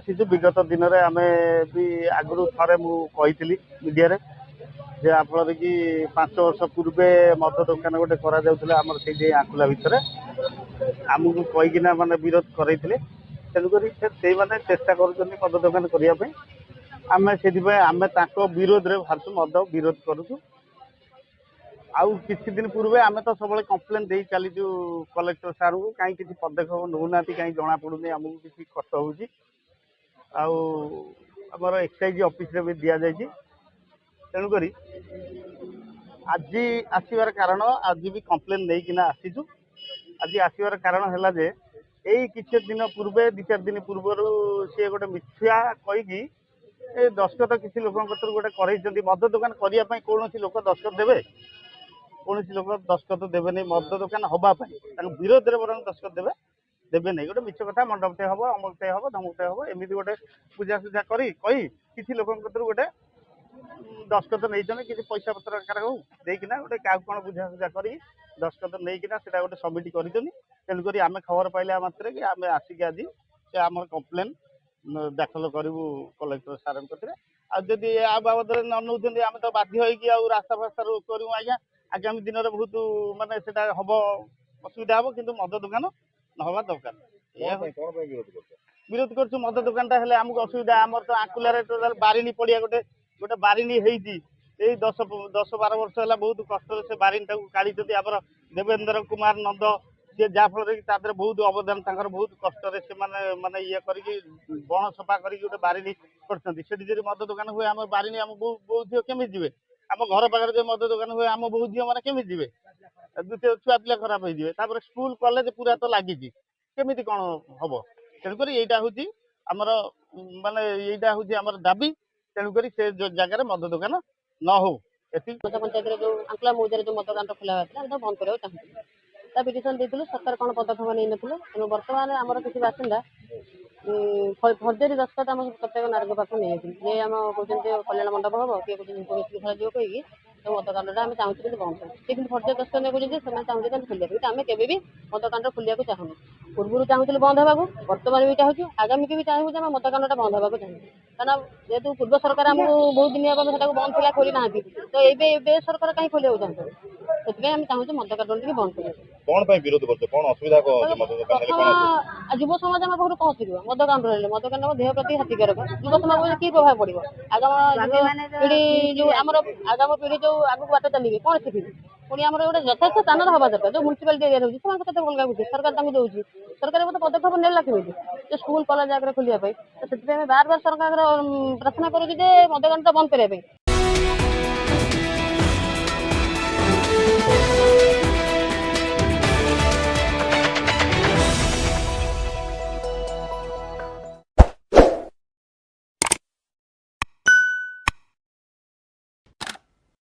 विगत दिन में आम भी आगु थे मुझे मीडिया जाफल कि 5 वर्ष पूर्वे मद दुकान गोटे करम से आंकुला भितर आमको कहीकिना माने विरोध कराई तेणुक से मैंने चेष्टा कर मद दुकान करने आम से विरोध में भारत मद विरोध करुचु आउ किसी दिन पूर्वे आम तो सब कम्प्लेन दे चलीचु कलेक्टर सार को कहीं किसी पदक्षेप नौना कहीं जना पड़ूनी आमको किसी कष्ट होगी आमर एक्साइज ऑफिस रे भी दिया जायछि तेणुक आज आसबार कारण आज भी कम्प्लेन नहीं किना आसीचु आज आसबार कारण है जे यही किसी दिन पूर्वे 2-4 दिन पूर्व सी गोटे मिथ्या कहीकि दस्खत किसी लोक गोटे कर मद दुकान करने कौन लोक दस्खत देवे कौन लोक दस्खत देवे मद दुकान हाँपाई विरोध में बर दस्खत देवे देवे नहीं गोटे मिछ कथा मंडपटे हम अमुकटे हम धमुकटे हम एमती गोटे पूजा सूजा करी किसी लोक गोटे दस्खत नहीं किसी पैसा पत्र आकार हो देना गोटे क्या कौन बुझा सुझा कर दस्खत नहीं से गोटे सबमिट कर तेणुक आम खबर पाइला मात्र कि आम आसिक आज से आम कम्प्लेन दाखल करूँ कलेक्टर सार आदि आ बाबद न नौ आम तो बाध्य हो रास्ता फास्ता करूँ आज्ञा आगामी दिन में बहुत मानने से हम असुविधा हम कि मद दुकान नवा दरकार विरोध कर मद दुकान आमको असुविधा आम तो आंकुलार टोटाल बारिणी पड़िया गोटे गोटे बारिणी होती 10-12 वर्ष है बहुत कष्ट से बारिणी काढ़ी आम देवेंद्र कुमार नंद सी जहाँफल कि बहुत अवदान तर बहुत कष्ट से माने ये कर बण सफा कर बारिणी कर मद दुकान हुए आम बारिणी आम बहु झील केमी जी आम घर पाखे जो मद दुकान हुए आम बहु झील मैंने केमी जी द्वितीय छुआ पिला खराब हो स्कूल कॉलेज पूरा तो लगी केमी कौन हम तेणुक यहाँ हूँ आमर माने यहाँ हूँ आमर दाबी तेणुक से जो जगह मद दुकान न हो पंचायत जो आंकुला मौजार जो मद दुकान खोला होता बंद करने चाहूँ पिटिशन देती सरकार कौन पदक्षेप नहीं नथिले तेणु बर्तमान आमर किसी बासिंदा फर्जरी दस्खत आम प्रत्येक नागरिक पाक नहीं आम कहते कल्याण मंडप हम किए कहते कहीकि तो मद दुकान आम चाहूँ कि बंद कर सी कि फर्जरी दस्खत नहीं कहते चाहते खोलिया आम केवे भी मद दुकान खोलिया चाहूँ पूर्व चाहूँ बंद होगा बर्तमान भी चाहूँ आगामी की भी चाहूँ मद दुकान बंद होगा चाहूँ कारण जेहतु पूर्व सरकार आमको बहुत दिन हम बंद थिला खोली ना तो ये सरकार कहीं खोलिया चाहते से आम चाहूँ मद दुकान टी बंद करें कौन विरोध करते कौन असुविधा प्रथम युव समाज आम पाखु कौन शिव मद दुकान रही मद दुकान देह प्रति हानिकारक युव समाज की प्रभाव पड़ो आगाम पीढ़ी जो आम आगाम पीढ़ी जो आगे बाट चलिए कौन शिखे पुणी आम गोटे यथेष स्थान हवा दरकार जो म्यूनिसिपालिटी एरिया रोचे से भल लगुच सरकार दूसरी सरकार मत पदक्षेप नेला केमी जो स्कूल कॉलेज आगे खोलिया तो बार बार सरकार प्रार्थना करुँच मद दुकान बंद करने